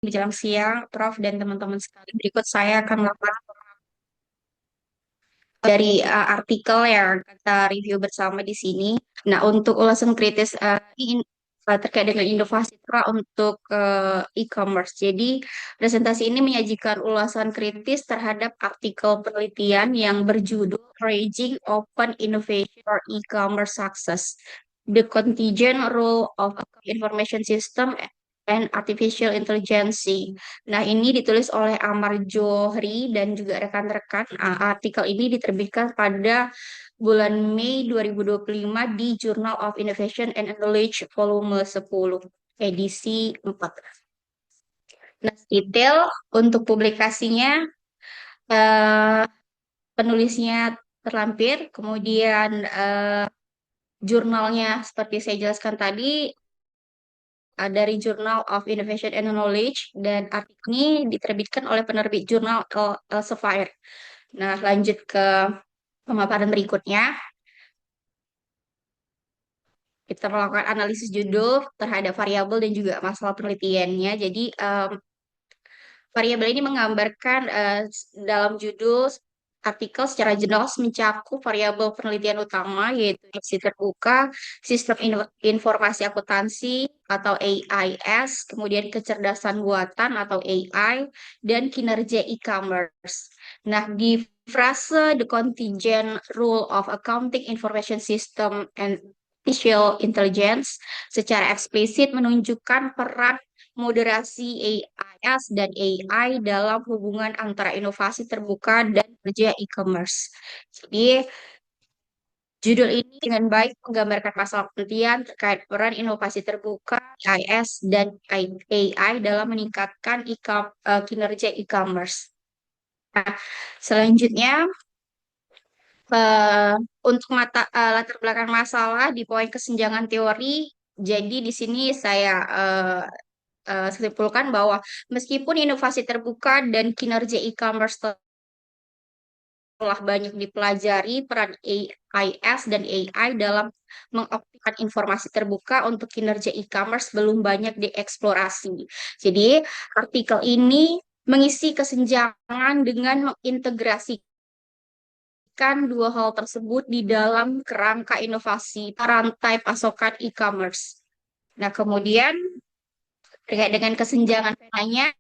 Menjelang siang, Prof. dan teman-teman sekalian, berikut saya akan melakukan dari artikel yang kita review bersama di sini. Nah, untuk ulasan kritis terkait dengan inovasi Tra untuk e-commerce. Jadi, presentasi ini menyajikan ulasan kritis terhadap artikel penelitian yang berjudul Raging Open Innovation for E-commerce Success. The Contingent Role of Information System and Artificial Intelligence. Nah, ini ditulis oleh Amar Johri dan juga rekan-rekan. Artikel ini diterbitkan pada bulan Mei 2025 di Journal of Innovation and Knowledge volume 10, edisi 4. Nah, detail untuk publikasinya, eh, penulisnya terlampir, kemudian jurnalnya seperti saya jelaskan tadi, dari Journal of Innovation and Knowledge, dan artikel ini diterbitkan oleh penerbit jurnal Elsevier. Nah, lanjut ke pemaparan berikutnya. Kita melakukan analisis judul terhadap variabel dan juga masalah penelitiannya. Jadi, variabel ini menggambarkan dalam judul artikel secara jelas mencakup variabel penelitian utama yaitu informasi terbuka, sistem informasi akuntansi atau AIS, kemudian kecerdasan buatan atau AI, dan kinerja e-commerce. Nah, di frase the contingent rule of accounting information system and artificial intelligence secara eksplisit menunjukkan peran moderasi AIS dan AI dalam hubungan antara inovasi terbuka dan kerja e-commerce. Jadi, judul ini dengan baik menggambarkan masalah penelitian terkait peran inovasi terbuka, AIS, dan AI dalam meningkatkan kinerja e-commerce. Nah, selanjutnya, eh, untuk latar belakang masalah di poin kesenjangan teori, jadi di sini saya simpulkan bahwa meskipun inovasi terbuka dan kinerja e-commerce telah banyak dipelajari, peran AIS dan AI dalam mengoptimalkan informasi terbuka untuk kinerja e-commerce belum banyak dieksplorasi. Jadi, artikel ini mengisi kesenjangan dengan mengintegrasikan dua hal tersebut di dalam kerangka inovasi rantai pasokan e-commerce. Nah, kemudian terkait dengan kesenjangan lainnya,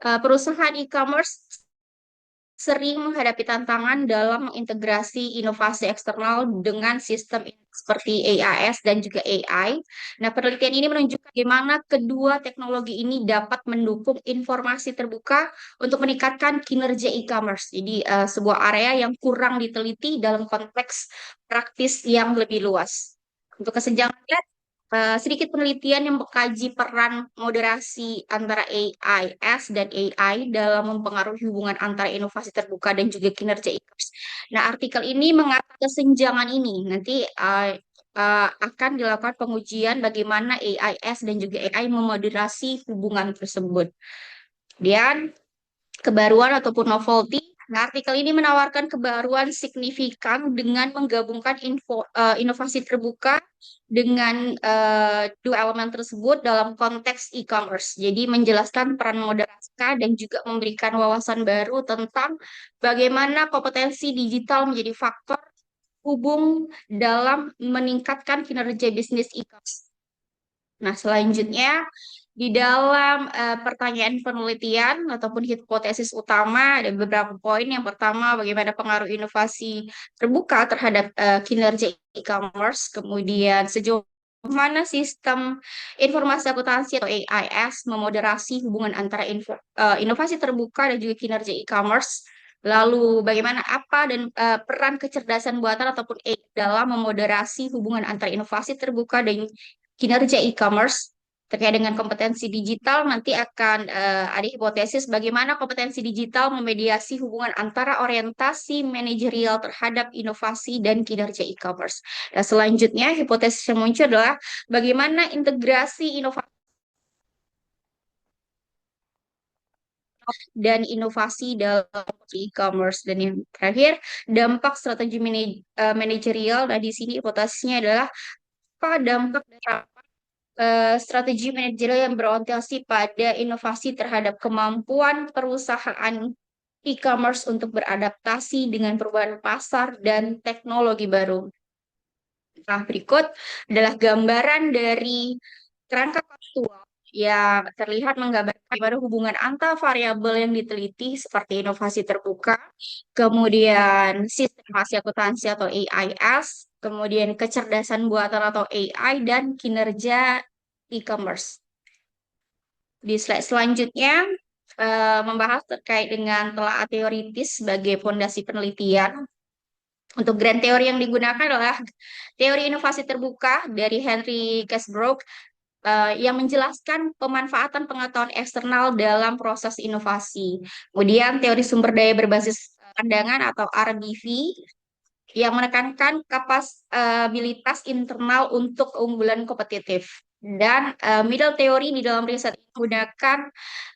perusahaan e-commerce sering menghadapi tantangan dalam mengintegrasi inovasi eksternal dengan sistem seperti AIS dan juga AI. Nah, penelitian ini menunjukkan bagaimana kedua teknologi ini dapat mendukung informasi terbuka untuk meningkatkan kinerja e-commerce. Jadi, sebuah area yang kurang diteliti dalam konteks praktis yang lebih luas. Untuk kesenjangannya, sedikit penelitian yang mengkaji peran moderasi antara AIS dan AI dalam mempengaruhi hubungan antara inovasi terbuka dan juga kinerja e-commerce. Nah, artikel ini mengatakan kesenjangan ini nanti akan dilakukan pengujian bagaimana AIS dan juga AI memoderasi hubungan tersebut. Kemudian kebaruan ataupun novelty. Nah, artikel ini menawarkan kebaruan signifikan dengan menggabungkan inovasi terbuka dengan dua elemen tersebut dalam konteks e-commerce. Jadi menjelaskan peran moderasi dan juga memberikan wawasan baru tentang bagaimana kompetensi digital menjadi faktor hubung dalam meningkatkan kinerja bisnis e-commerce. Nah, selanjutnya di dalam pertanyaan penelitian ataupun hipotesis utama ada beberapa poin. Yang pertama, bagaimana pengaruh inovasi terbuka terhadap kinerja e-commerce. Kemudian sejauh mana sistem informasi akuntansi atau AIS memoderasi hubungan antara inovasi terbuka dan juga kinerja e-commerce. Lalu bagaimana apa dan peran kecerdasan buatan ataupun AI dalam memoderasi hubungan antara inovasi terbuka dan kinerja e-commerce. Terkait dengan kompetensi digital, nanti akan ada hipotesis bagaimana kompetensi digital memediasi hubungan antara orientasi manajerial terhadap inovasi dan kinerja e-commerce. Nah, selanjutnya, hipotesis yang muncul adalah bagaimana integrasi inovasi dan inovasi dalam e-commerce. Dan yang terakhir, dampak strategi manajerial. Nah, di sini hipotesisnya adalah apa dampak strategi manajerial yang berorientasi pada inovasi terhadap kemampuan perusahaan e-commerce untuk beradaptasi dengan perubahan pasar dan teknologi baru. Nah, berikut adalah gambaran dari kerangka faktual yang terlihat menggambarkan bagaimana hubungan antar variabel yang diteliti seperti inovasi terbuka, kemudian sistem informasi akuntansi atau AIS, kemudian kecerdasan buatan atau AI, dan kinerja e-commerce. Di slide selanjutnya, membahas terkait dengan telah teoritis sebagai fondasi penelitian. Untuk grand teori yang digunakan adalah teori inovasi terbuka dari Henry Gainsborough yang menjelaskan pemanfaatan pengetahuan eksternal dalam proses inovasi. Kemudian teori sumber daya berbasis pandangan atau RBV yang menekankan kapasitas internal untuk keunggulan kompetitif. Dan middle theory di dalam riset ini menggunakan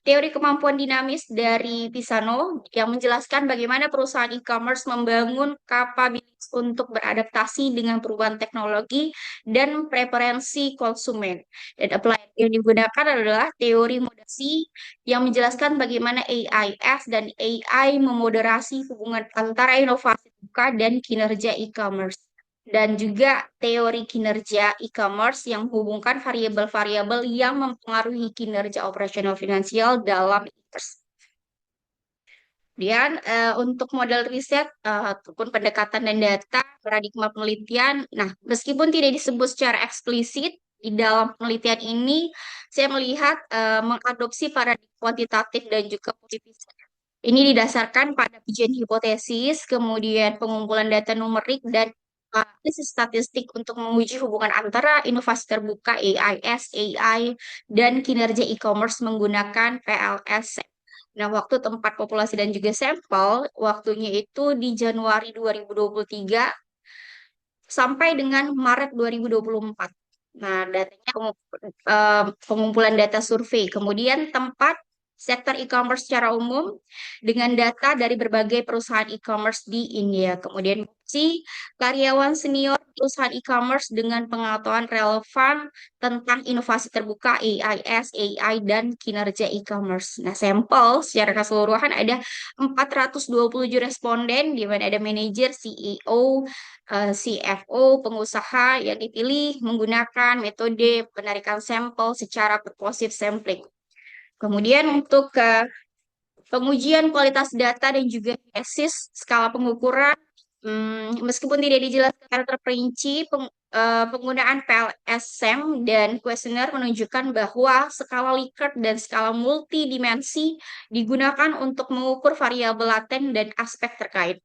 teori kemampuan dinamis dari Pisano yang menjelaskan bagaimana perusahaan e-commerce membangun kapabilitas untuk beradaptasi dengan perubahan teknologi dan preferensi konsumen. Dan applied yang digunakan adalah teori moderasi yang menjelaskan bagaimana AIS dan AI memoderasi hubungan antara inovasi buka dan kinerja e-commerce. Dan juga teori kinerja e-commerce yang menghubungkan variabel-variabel yang mempengaruhi kinerja operasional finansial dalam e-commerce. Kemudian untuk model riset ataupun pendekatan dan data, paradigma penelitian, nah meskipun tidak disebut secara eksplisit, di dalam penelitian ini saya melihat mengadopsi paradigma kuantitatif dan juga positivisme. Ini didasarkan pada ujian hipotesis, kemudian pengumpulan data numerik, dan analisis statistik untuk menguji hubungan antara inovasi terbuka AIS, AI, dan kinerja e-commerce menggunakan PLS. Nah, waktu, tempat, populasi, dan juga sampel, waktunya itu di Januari 2023 sampai dengan Maret 2024. Nah, datanya pengumpulan data survei. Kemudian tempat sektor e-commerce secara umum dengan data dari berbagai perusahaan e-commerce di India. Kemudian si karyawan senior perusahaan e-commerce dengan pengetahuan relevan tentang inovasi terbuka AIS, AI, dan kinerja e-commerce. Nah, sampel secara keseluruhan ada 427 responden, di mana ada manajer, CEO, CFO, pengusaha yang dipilih menggunakan metode penarikan sampel secara purposive sampling. Kemudian untuk pengujian kualitas data dan juga basis skala pengukuran, meskipun tidak dijelaskan secara terperinci, penggunaan PLSM dan kuesioner menunjukkan bahwa skala Likert dan skala multidimensi digunakan untuk mengukur variabel laten dan aspek terkait.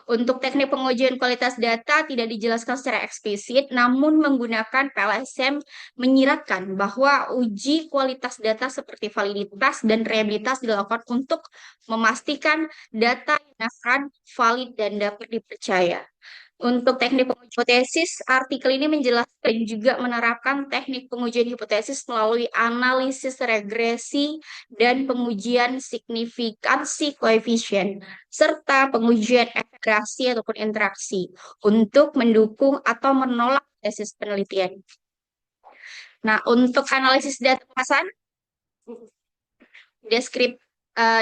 Untuk teknik pengujian kualitas data tidak dijelaskan secara eksplisit, namun menggunakan PLSM menyiratkan bahwa uji kualitas data seperti validitas dan reliabilitas dilakukan untuk memastikan data yang akan valid dan dapat dipercaya. Untuk teknik pengujian hipotesis, artikel ini menjelaskan dan juga menerapkan teknik pengujian hipotesis melalui analisis regresi dan pengujian signifikansi koefisien, serta pengujian integrasi ataupun interaksi untuk mendukung atau menolak tesis penelitian. Nah, untuk analisis data kemasan,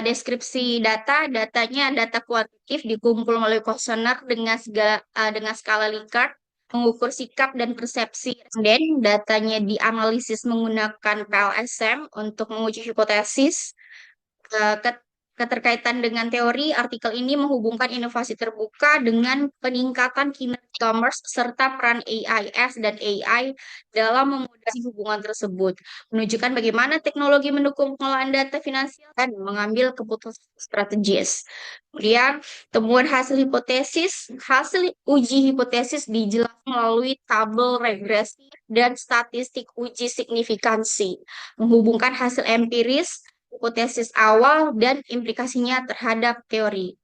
deskripsi datanya data kuantitatif dikumpul melalui kuesioner dengan skala Likert, mengukur sikap dan persepsi responden. Datanya dianalisis menggunakan PLSM untuk menguji hipotesis. Keterkaitan dengan teori, artikel ini menghubungkan inovasi terbuka dengan peningkatan kinerja e-commerce serta peran AIS dan AI dalam memoderasi hubungan tersebut, menunjukkan bagaimana teknologi mendukung pengelolaan data finansial dan mengambil keputusan strategis. Kemudian, temuan hasil uji hipotesis dijelaskan melalui tabel regresi dan statistik uji signifikansi, menghubungkan hasil empiris, hipotesis awal, dan implikasinya terhadap teori.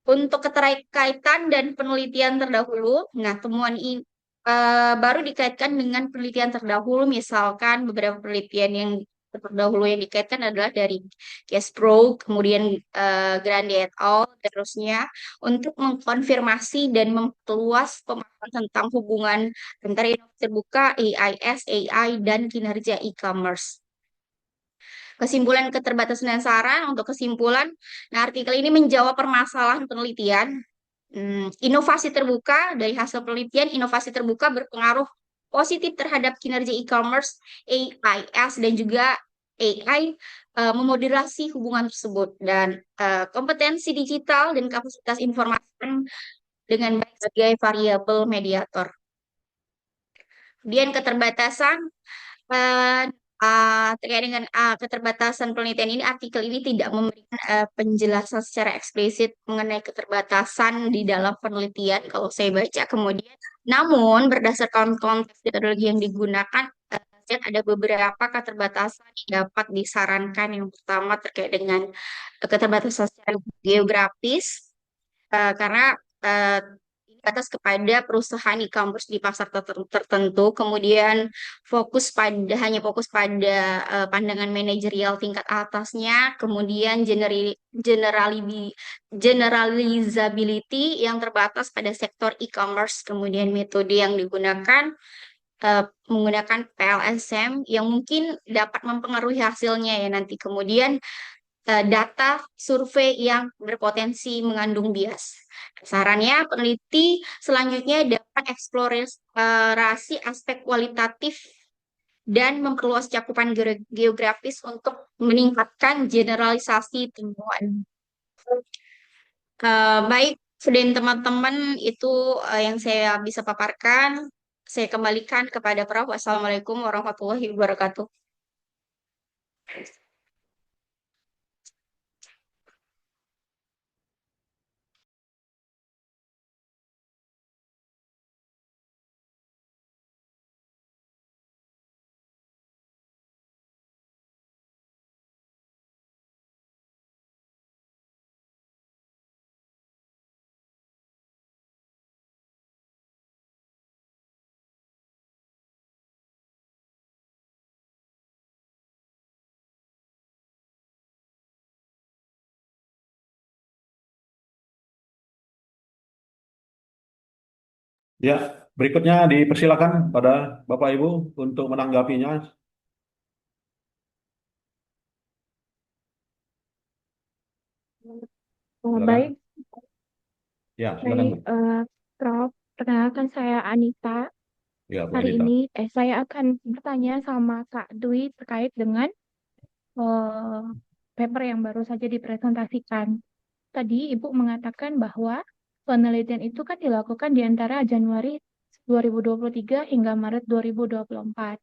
Untuk keterkaitan dan penelitian terdahulu, nah temuan ini baru dikaitkan dengan penelitian terdahulu, misalkan beberapa penelitian yang terdahulu yang dikaitkan adalah dari Cashpro, kemudian Grande et al. Terusnya untuk mengkonfirmasi dan memperluas pemahaman tentang hubungan antara inovasi terbuka, AIS, AI, dan kinerja e-commerce. Kesimpulan keterbatasan dan saran untuk kesimpulan, nah artikel ini menjawab permasalahan penelitian. Inovasi terbuka dari hasil penelitian, inovasi terbuka berpengaruh positif terhadap kinerja e-commerce, AIS, dan juga AI memoderasi hubungan tersebut dan kompetensi digital dan kapasitas informasi dengan baik sebagai variabel mediator. Kemudian keterbatasan eh, terkait dengan keterbatasan penelitian ini, artikel ini tidak memberikan penjelasan secara eksplisit mengenai keterbatasan di dalam penelitian kalau saya baca. Kemudian, namun berdasarkan konteks metodologi yang digunakan, saya lihat ada beberapa keterbatasan yang dapat disarankan. Yang pertama terkait dengan keterbatasan secara geografis, karena eh, batas kepada perusahaan e-commerce di pasar tertentu, kemudian fokus pada pandangan manajerial tingkat atasnya, kemudian generalizability yang terbatas pada sektor e-commerce, kemudian metode yang digunakan menggunakan PLSM yang mungkin dapat mempengaruhi hasilnya ya nanti, kemudian data survei yang berpotensi mengandung bias. Sarannya, peneliti selanjutnya dapat eksplorasi aspek kualitatif dan memperluas cakupan geografis untuk meningkatkan generalisasi temuan. Baik, dan teman-teman, itu yang saya bisa paparkan. Saya kembalikan kepada Prof. Wassalamualaikum warahmatullahi wabarakatuh. Ya, berikutnya dipersilakan pada Bapak Ibu untuk menanggapinya. Silakan. Baik, Ya, silakan, baik, Bu. Prof. Perkenalkan saya Anita. Ya, Bu Hari Anita. ini saya akan bertanya sama Kak Dwi terkait dengan eh, paper yang baru saja dipresentasikan. Tadi Ibu mengatakan bahwa penelitian itu kan dilakukan di antara Januari 2023 hingga Maret 2024.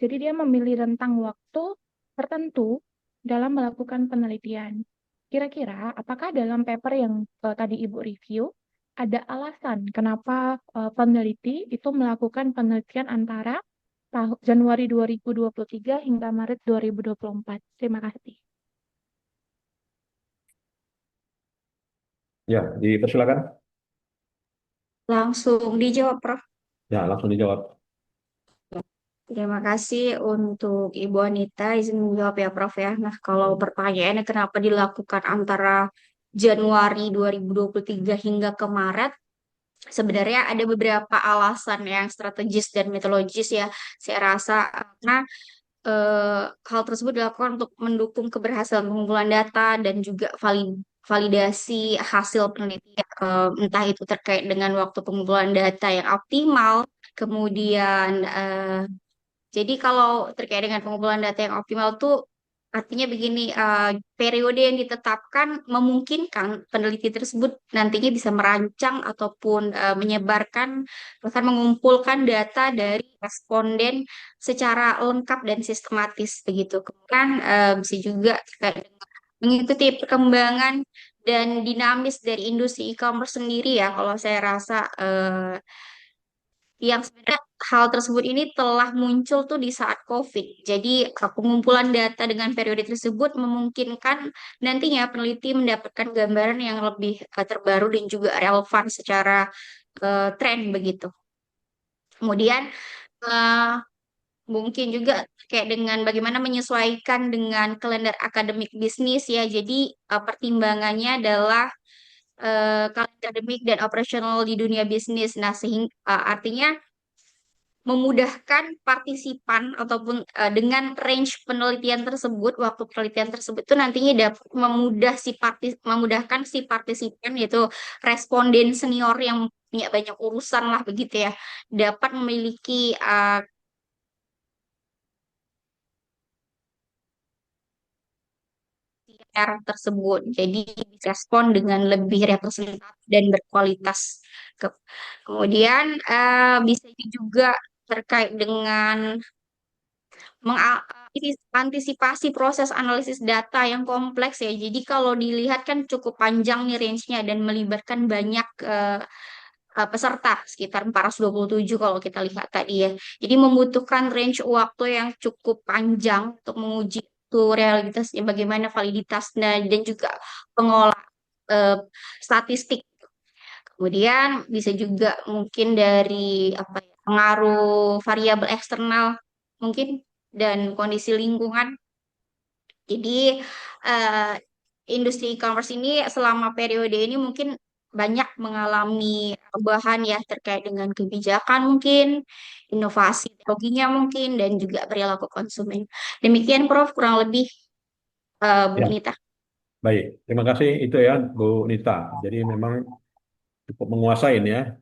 Jadi dia memilih rentang waktu tertentu dalam melakukan penelitian. Kira-kira apakah dalam paper yang tadi Ibu review ada alasan kenapa peneliti itu melakukan penelitian antara Januari 2023 hingga Maret 2024? Terima kasih. Ya, dipersilakan. Langsung dijawab, Prof. Ya, langsung dijawab. Terima kasih untuk Ibu Anita, izin menjawab ya Prof ya. Nah, kalau pertanyaannya kenapa dilakukan antara Januari 2023 hingga ke Maret, sebenarnya ada beberapa alasan yang strategis dan metodologis ya. Saya rasa karena hal tersebut dilakukan untuk mendukung keberhasilan pengumpulan data dan juga validasi hasil penelitian, entah itu terkait dengan waktu pengumpulan data yang optimal, kemudian jadi kalau terkait dengan pengumpulan data yang optimal tuh artinya begini, periode yang ditetapkan memungkinkan peneliti tersebut nantinya bisa merancang ataupun menyebarkan, bahkan mengumpulkan data dari responden secara lengkap dan sistematis begitu. Kemudian bisa juga terkait dengan mengikuti perkembangan dan dinamis dari industri e-commerce sendiri ya. Kalau saya rasa yang sebenarnya hal tersebut ini telah muncul tuh di saat COVID. Jadi pengumpulan data dengan periode tersebut memungkinkan nantinya peneliti mendapatkan gambaran yang lebih terbaru dan juga relevan secara tren begitu. Kemudian eh, Mungkin juga kayak dengan bagaimana menyesuaikan dengan kalender akademik bisnis ya. Jadi pertimbangannya adalah kalender akademik dan operasional di dunia bisnis. Nah, sehingga artinya memudahkan partisipan ataupun dengan range penelitian tersebut, waktu penelitian tersebut itu nantinya dapat memudahkan si partisipan yaitu responden senior yang punya banyak urusan lah begitu ya, dapat memiliki PR tersebut. Jadi bisa respon dengan lebih representatif dan berkualitas. Kemudian bisa juga terkait dengan mengantisipasi proses analisis data yang kompleks ya. Jadi kalau dilihat kan cukup panjang nih range-nya dan melibatkan banyak peserta, sekitar 427 kalau kita lihat tadi ya. Jadi membutuhkan range waktu yang cukup panjang untuk menguji itu realitasnya bagaimana validitasnya dan juga pengolah eh, statistik. Kemudian bisa juga mungkin dari apa ya, pengaruh variabel eksternal mungkin dan kondisi lingkungan. Jadi eh, industri e-commerce ini selama periode ini mungkin banyak mengalami perubahan ya terkait dengan kebijakan mungkin, inovasi teknologinya mungkin dan juga perilaku konsumen. Demikian Prof kurang lebih Bu Ya, Nita. baik. Terima kasih itu ya, Bu Nita. Jadi memang cukup menguasai ya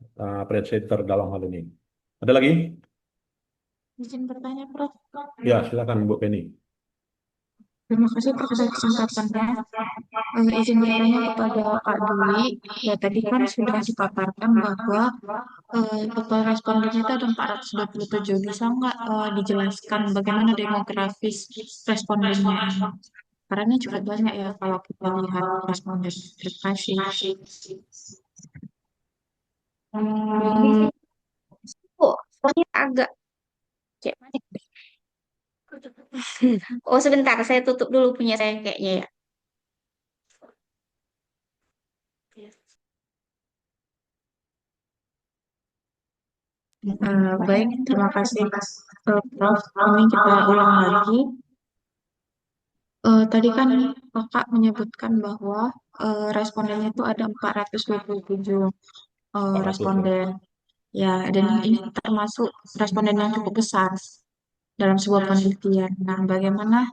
presenter dalam hal ini. Ada lagi? Izin bertanya, Prof. Ya, silakan Bu Penny. Terima kasih Prof atas kesempatannya. Izin bertanya kepada Kak Dwi. Ya, tadi kan sudah dipaparkan bahwa total respondennya itu ada 427. Bisa nggak dijelaskan bagaimana demografis respondennya ini? Karena ini cukup banyak ya kalau kita lihat responden. Terima kasih. Hmm, kok soalnya agak kayak mana ya? Oh sebentar, saya tutup dulu punya saya kayaknya ya. Baik, terima kasih Prof. Ini kita ulang lagi. Tadi kan Kakak menyebutkan bahwa respondennya itu ada 427 400 ya. responden. Ya, dan ini termasuk responden yang cukup besar dalam sebuah penelitian. Nah, bagaimana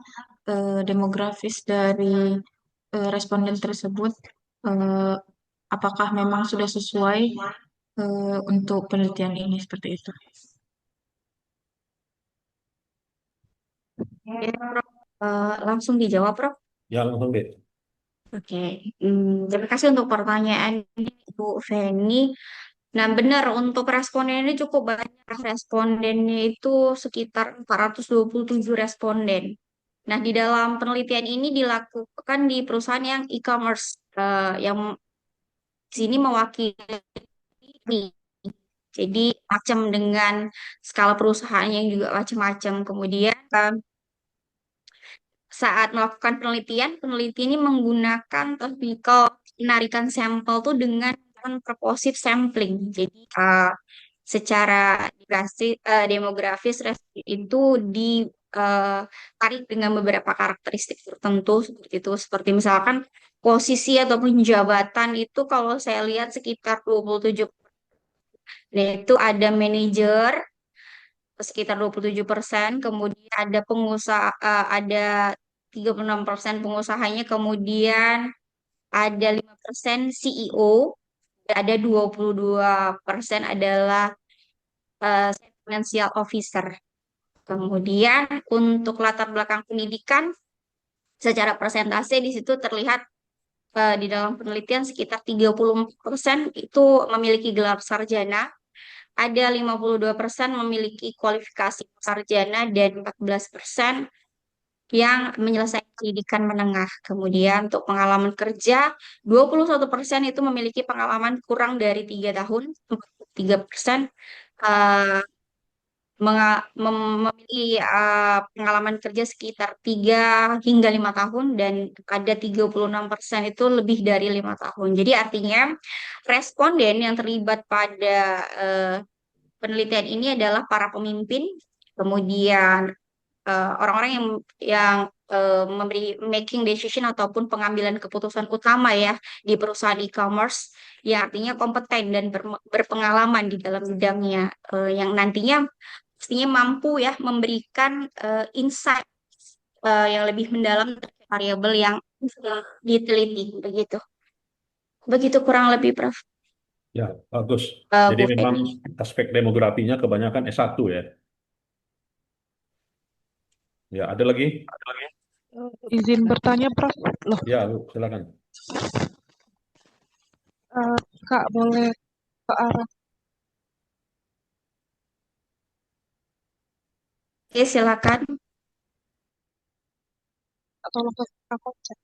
demografis dari responden tersebut? eh, Apakah memang sudah sesuai untuk penelitian ini seperti itu? Ya, Prof. Langsung dijawab, Prof. Ya, langsung deh. Oke, terima kasih untuk pertanyaan ini, Bu Feni. Nah, benar untuk responden ini cukup banyak. Respondennya itu sekitar 427 responden. Nah, di dalam penelitian ini dilakukan di perusahaan yang e-commerce, yang di sini mewakili. Jadi, macam dengan skala perusahaan yang juga macam-macam. Kemudian, saat melakukan penelitian, peneliti ini menggunakan teknikal penarikan sampel tuh dengan purposive sampling. Jadi secara demografis itu ditarik dengan beberapa karakteristik tertentu seperti itu. Seperti misalkan posisi ataupun jabatan itu kalau saya lihat sekitar 27. Nah, itu ada manajer sekitar 27%, kemudian ada pengusaha, ada 36% pengusahanya, kemudian ada 5% CEO, ada 22% adalah financial officer. Kemudian untuk latar belakang pendidikan, secara persentase di situ terlihat di dalam penelitian sekitar 30% itu memiliki gelar sarjana, ada 52% memiliki kualifikasi sarjana dan 14% yang menyelesaikan pendidikan menengah. Kemudian untuk pengalaman kerja, 21% itu memiliki pengalaman kurang dari 3 tahun, 3% eh, memiliki pengalaman kerja sekitar 3 hingga 5 tahun dan ada 36% itu lebih dari 5 tahun. Jadi artinya responden yang terlibat pada penelitian ini adalah para pemimpin, kemudian orang-orang yang memberi making decision ataupun pengambilan keputusan utama ya di perusahaan e-commerce yang artinya kompeten dan berpengalaman di dalam bidangnya, yang nantinya pastinya mampu ya memberikan insight yang lebih mendalam terkait variabel yang sudah diteliti begitu. Begitu kurang lebih Prof. Ya, bagus. Jadi Bu memang Feby. aspek demografinya kebanyakan S1 ya. Ya, ada lagi? Izin bertanya, Prof. Loh, Ya, Bu, silakan. eh, Kak, boleh ke arah Oke, silakan. atau ke arah konsep?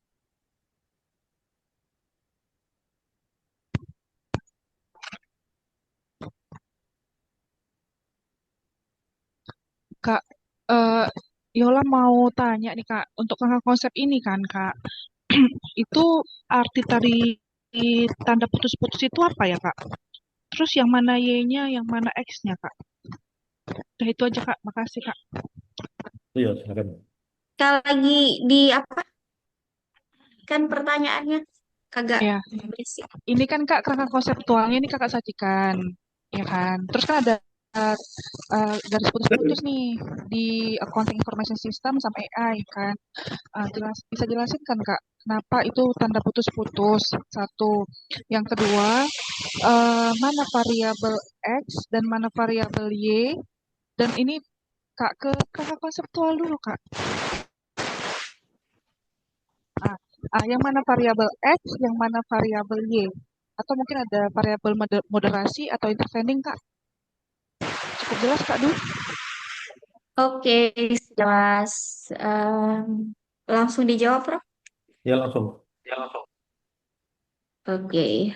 Kak, eh, Yola mau tanya nih, Kak. Untuk kakak konsep ini kan, Kak. Itu arti tadi tanda putus-putus itu apa ya, Kak? Terus yang mana Y-nya, yang mana X-nya, Kak? Udah itu aja, Kak. Makasih, Kak. Iya, silakan. Sekali lagi di apa kan pertanyaannya kagak Ya, berisik. ini kan, Kak, kakak konseptualnya ini Kakak sajikan. Ya kan? Terus kan ada garis putus-putus nih di accounting information system sama AI kan. Bisa jelasin kan Kak, kenapa itu tanda putus-putus? Satu. Yang kedua, mana variabel X dan mana variabel Y? Dan ini Kak, ke kakak konseptual dulu Kak. Yang mana variabel X, yang mana variabel Y? Atau mungkin ada variabel moderasi atau intervening Kak? Cukup jelas Kak Dwi? Oke, jelas. Langsung dijawab, Prof. Ya, langsung. Oke.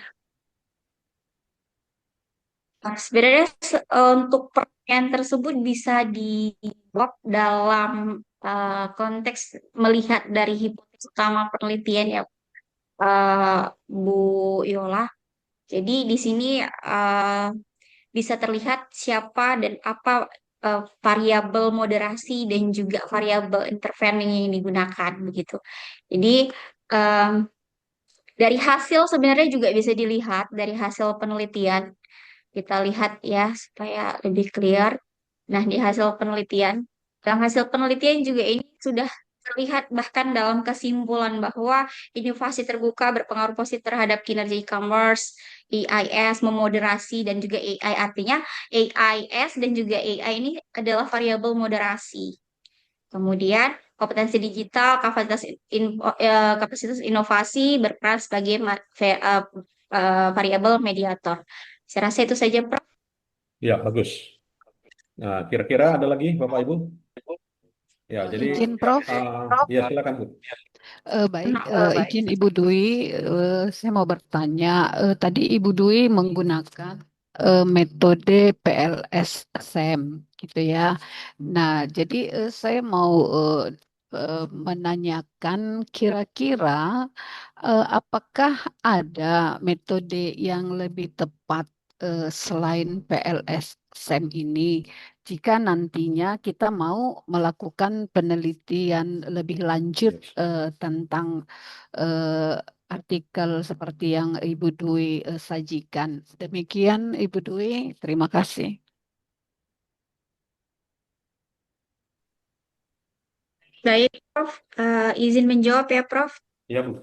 Nah, sebenarnya untuk pertanyaan tersebut bisa dijawab dalam konteks melihat dari hipotesis utama penelitian ya, Bu Yola. Jadi di sini bisa terlihat siapa dan apa variabel moderasi dan juga variabel intervening yang digunakan begitu. Jadi em, dari hasil sebenarnya juga bisa dilihat dari hasil penelitian. Kita lihat ya supaya lebih clear. Nah, di hasil penelitian, dalam hasil penelitian juga ini sudah terlihat bahkan dalam kesimpulan bahwa inovasi terbuka berpengaruh positif terhadap kinerja e-commerce, AIS, memoderasi, dan juga AI. Artinya AIS dan juga AI ini adalah variabel moderasi. Kemudian kompetensi digital, kapasitas inovasi berperan sebagai variabel mediator. Saya rasa itu saja, Prof. Ya, bagus. Nah, kira-kira ada lagi Bapak Ibu? Ya, jadi Izin Prof. ya silakan Bu. Baik, izin Ibu Dwi, saya mau bertanya. Tadi Ibu Dwi menggunakan metode PLS-SEM, gitu ya. Nah, jadi saya mau menanyakan kira-kira apakah ada metode yang lebih tepat selain PLS-SEM ini? Jika nantinya kita mau melakukan penelitian lebih lanjut tentang eh, artikel seperti yang Ibu Dwi sajikan. Demikian Ibu Dwi, terima kasih. Baik, Prof. Izin menjawab ya, Prof. Ya, Bu.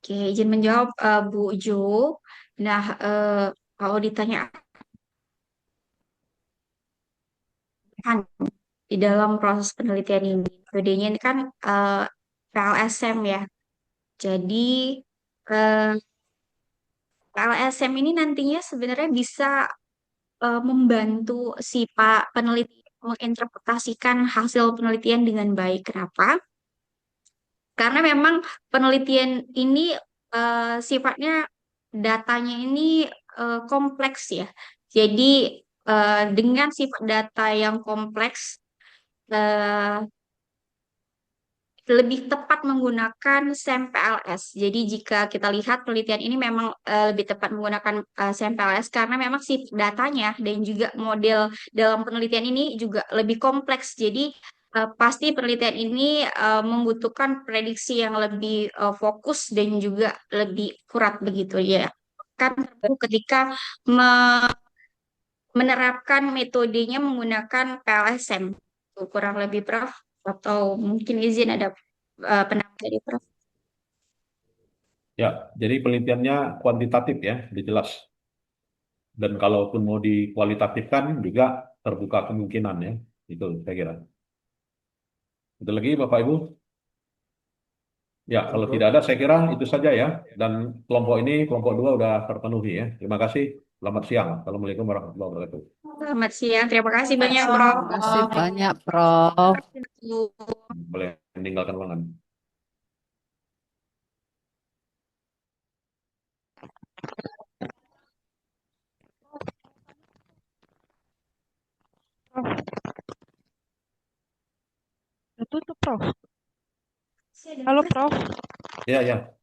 Oke, izin menjawab Bu Jo. Nah, kalau ditanya kan di dalam proses penelitian ini, metodenya ini kan PLSM ya. Jadi, eh, PLSM ini nantinya sebenarnya bisa membantu si Pak peneliti menginterpretasikan hasil penelitian dengan baik. Kenapa? Karena memang penelitian ini sifatnya datanya ini kompleks ya. Jadi dengan sifat data yang kompleks, eh, lebih tepat menggunakan SEM PLS. Jadi jika kita lihat penelitian ini memang lebih tepat menggunakan SEM PLS karena memang si datanya dan juga model dalam penelitian ini juga lebih kompleks. Jadi pasti penelitian ini membutuhkan prediksi yang lebih fokus dan juga lebih akurat begitu ya. Kan ketika menerapkan metodenya menggunakan PLSM. Kurang lebih Prof. Atau mungkin izin ada pendapat dari Prof. Ya, jadi penelitiannya kuantitatif ya, jelas. Dan kalaupun mau dikualitatifkan juga terbuka kemungkinan ya. Itu saya kira. Ada lagi Bapak Ibu? Ya, kalau tidak ada saya kira itu saja ya. Dan kelompok ini, kelompok dua udah terpenuhi ya. Terima kasih. Selamat siang. Assalamualaikum warahmatullahi wabarakatuh. Selamat siang. Terima kasih banyak Prof. Terima kasih banyak, Prof. Boleh meninggalkan ruangan. Prof, udah tutup, Prof. Halo, Prof. Ya, ya.